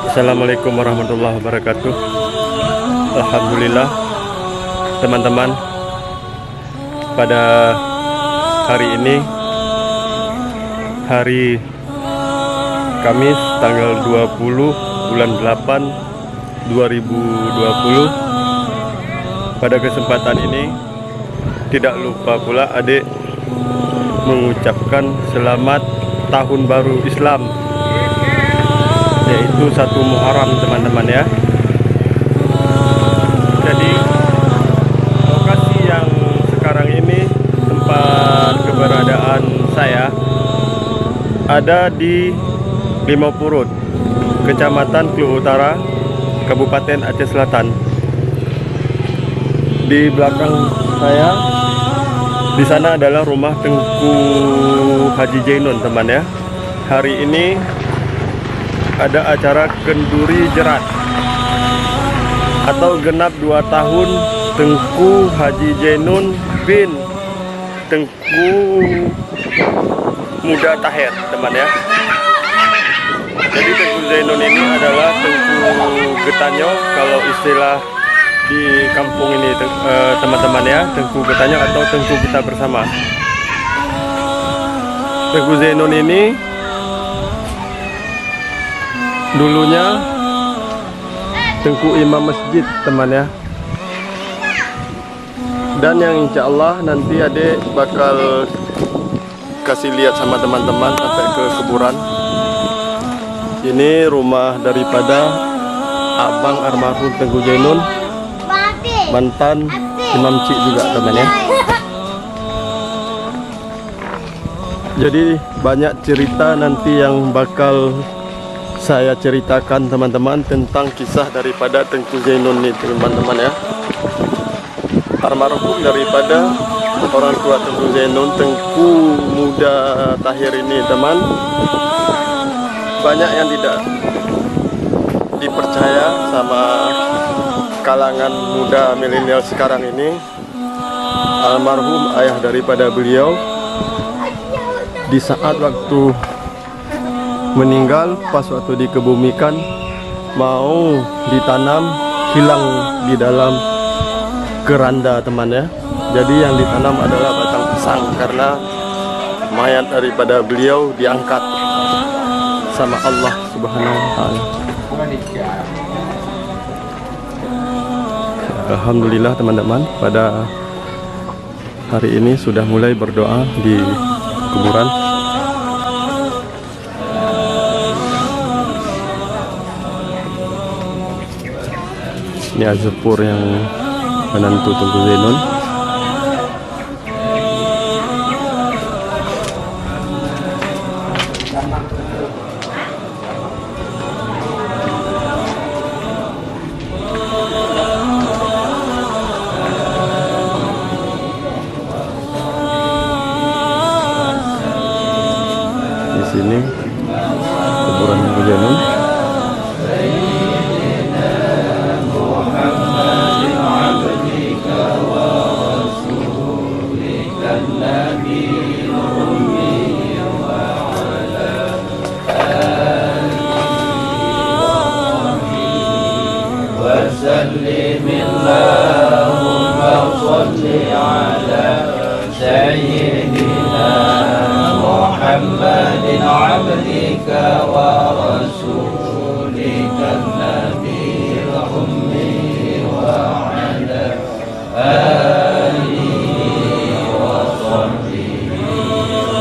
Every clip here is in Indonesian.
Assalamualaikum warahmatullahi wabarakatuh. Alhamdulillah teman-teman, pada hari ini, hari Kamis tanggal 20 bulan 8 2020, pada kesempatan ini tidak lupa pula adik mengucapkan selamat tahun baru Islam, yaitu 1 Muharram teman-teman ya. Jadi lokasi yang sekarang ini, tempat keberadaan saya, ada di Limau Purut, Kecamatan Kluwut Utara, Kabupaten Aceh Selatan. Di belakang saya, di sana adalah rumah Tengku Haji Jainun teman ya. Hari ini ada acara kenduri jerat atau genap 2 tahun Tengku Haji Jainun bin Tengku Muda Tahir teman ya. Jadi Tengku Jainun ini adalah Tengku Getanyo kalau istilah di kampung ini teman-teman ya, Tengku Getanyo atau Tengku Kita Bersama. Tengku Jainun ini dulunya Tengku Imam Masjid teman ya. Dan yang insya Allah nanti adik bakal kasih lihat sama teman-teman sampai ke kuburan. Ini rumah daripada abang almarhum Tengku Jainun, mantan Imam Cik juga teman ya. Jadi banyak cerita nanti yang bakal saya ceritakan teman-teman tentang kisah daripada Tengku Jainun ini teman-teman ya. Almarhum daripada orang tua Tengku Jainun, Tengku Muda Tahir ini teman, banyak yang tidak dipercaya sama kalangan muda milenial sekarang ini. Almarhum ayah daripada beliau di saat waktu meninggal, pas waktu dikebumikan mau ditanam, hilang di dalam keranda teman ya. Jadi yang ditanam adalah batang pisang karena mayat daripada beliau diangkat sama Allah Subhanahu wa Ta'ala. Alhamdulillah teman-teman, pada hari ini sudah mulai berdoa di kuburan. Ini azepur yang menantu Tengku Jainun. Di sini kuburan Tengku Jainun. وسلم اللهم صل على سيدنا محمد عبدك ورسولك النبي الأمي وعلى آله وصحبه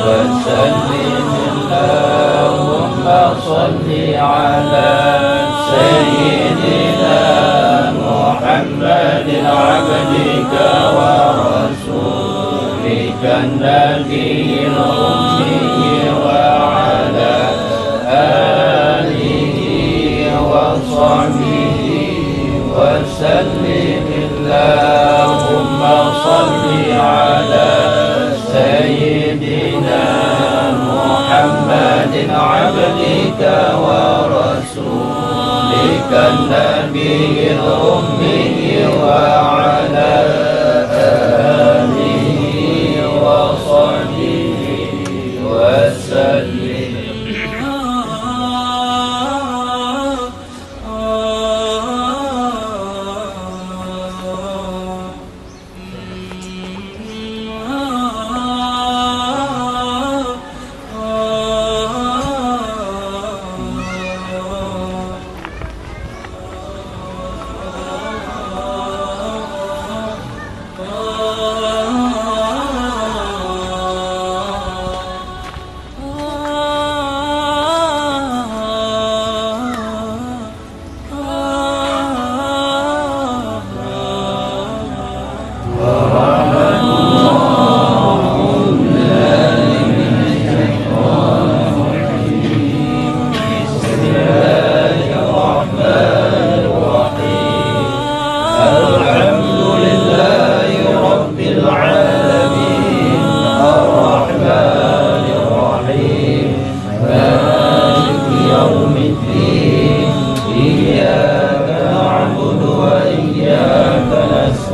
وسلم اللهم صل على سيدنا محمد عبدك ورسولك النبي الأمي وعلى آله وصحبه وسلم اللهم صل على سيدنا محمد عبدك ورسولك النبي الأمي وعلى آله وصحبه وسلم.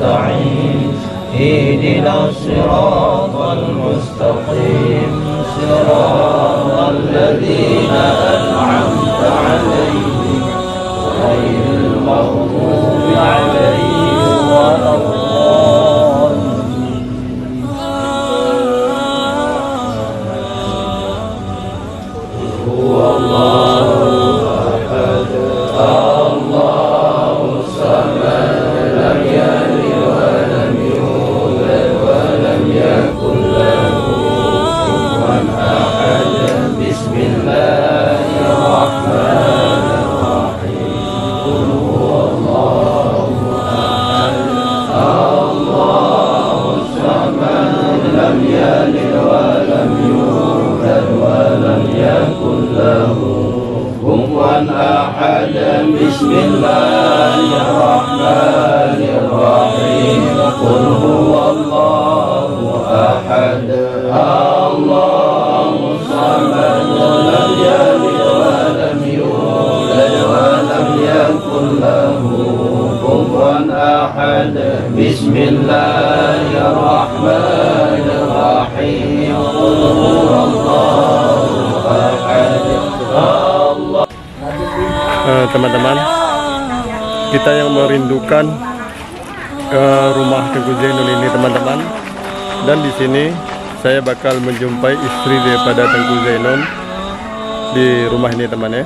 نستعين اهدنا الصراط المستقيم صراط الذين أنعمت عليهم غير المغضوب عليهم ولا الضالين. هو الله أحد الله الصمد لم يلد ولم يولد ولم يكن له كفوا أحد. بسم الله الرحمن الرحيم. قل هو الله أحد الله الصمد لم يلد ولم يولد ولم يكن له كفوا أحد. بسم الله الرحمن الرحيم. قل هو الله أحد الله الصمد لم يلد ولم يولد ولم يكن له كفوا أحد. بسم الله الرحمن الرحيم. قل هو الله أحد الله. Teman-teman, kita yang merindukan rumah Tengku Zainul ini teman-teman, dan di sini saya bakal menjumpai istri daripada Tengku Zainul di rumah ini teman ya.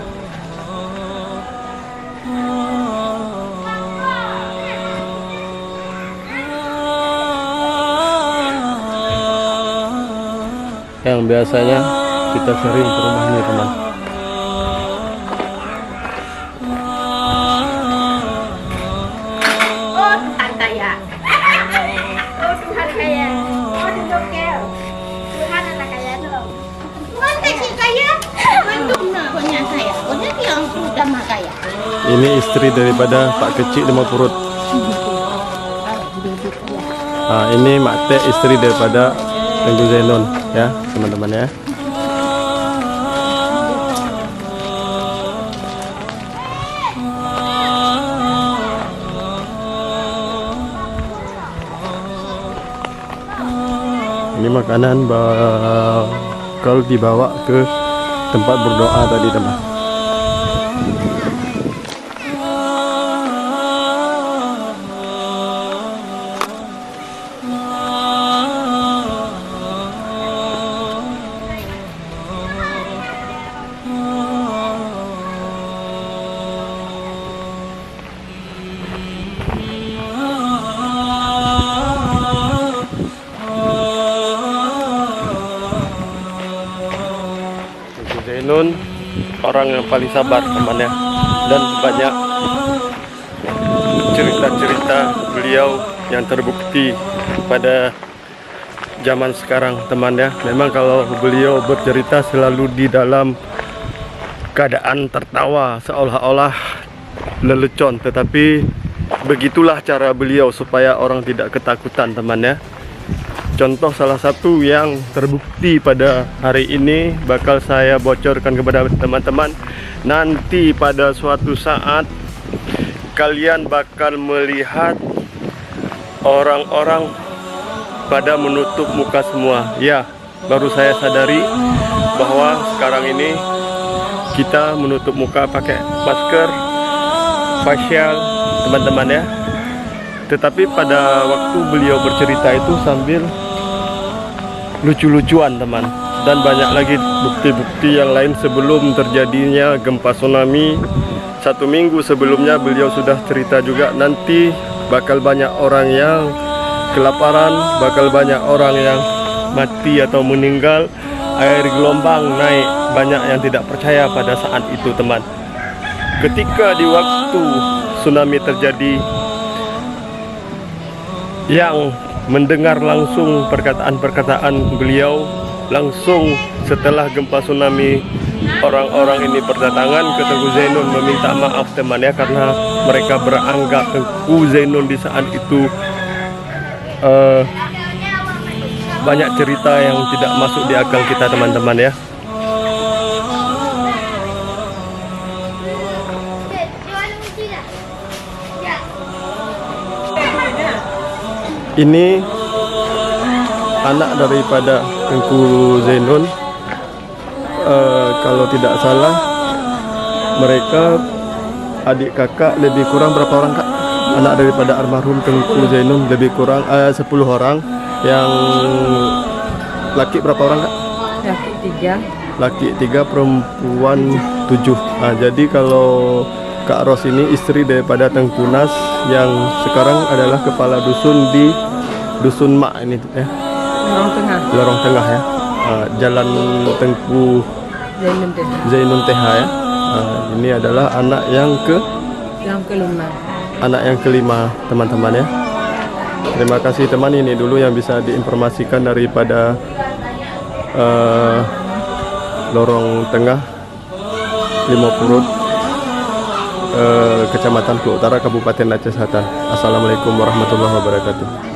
Yang biasanya kita sering ke rumah ini teman. Tuhan kaya. Oh Tuhan kaya. Oh duduk keo. Tuhan anak kaya dong. Tuhan kasih kaya. Mantap punya saya. Punya yang sudah mah kaya. Ini istri daripada Pak Kecik Demau Purut. Nah, ini Mak Tek, istri daripada Tengku Zainul ya teman-teman ya. Ini makanan bakal dibawa ke tempat berdoa tadi teman. Zainul orang yang paling sabar temannya, dan banyak cerita-cerita beliau yang terbukti pada zaman sekarang temannya. Memang kalau beliau bercerita selalu di dalam keadaan tertawa seolah-olah lelecon, tetapi begitulah cara beliau supaya orang tidak ketakutan temannya. Contoh salah satu yang terbukti pada hari ini bakal saya bocorkan kepada teman-teman. Nanti pada suatu saat kalian bakal melihat orang-orang pada menutup muka semua. Ya, baru saya sadari bahwa sekarang ini kita menutup muka pakai masker facial teman-teman ya. Tetapi pada waktu beliau bercerita itu sambil lucu-lucuan teman, dan banyak lagi bukti-bukti yang lain sebelum terjadinya gempa tsunami. 1 minggu sebelumnya beliau sudah cerita juga, nanti bakal banyak orang yang kelaparan, bakal banyak orang yang mati atau meninggal, air gelombang naik, banyak yang tidak percaya pada saat itu teman. Ketika di waktu tsunami terjadi, yang mendengar langsung perkataan-perkataan beliau langsung setelah gempa tsunami, orang-orang ini berdatangan ke Tengku Zainul meminta maaf teman ya, karena mereka beranggap Tengku Zainul di saat itu banyak cerita yang tidak masuk di akal kita teman-teman ya. Ini anak daripada Tengku Zainun. Kalau tidak salah mereka adik kakak lebih kurang berapa orang kak? Anak daripada almarhum Tengku Zainun lebih kurang 10 orang. Yang laki berapa orang kak? Laki 3. Laki 3, perempuan 7. Jadi kalau Kak Ros ini istri daripada Tengku Nas yang sekarang adalah kepala dusun di Dusun Mak ini ya. Lorong Tengah. Lorong Tengah ya. Jalan Tengku Zainun TH ya. Ini adalah anak yang kelima. Anak yang kelima teman-teman ya. Terima kasih teman, ini dulu yang bisa diinformasikan daripada Lorong Tengah Limopurut, Kecamatan Pulau Utara, Kabupaten Aceh Selatan. Assalamualaikum warahmatullahi wabarakatuh.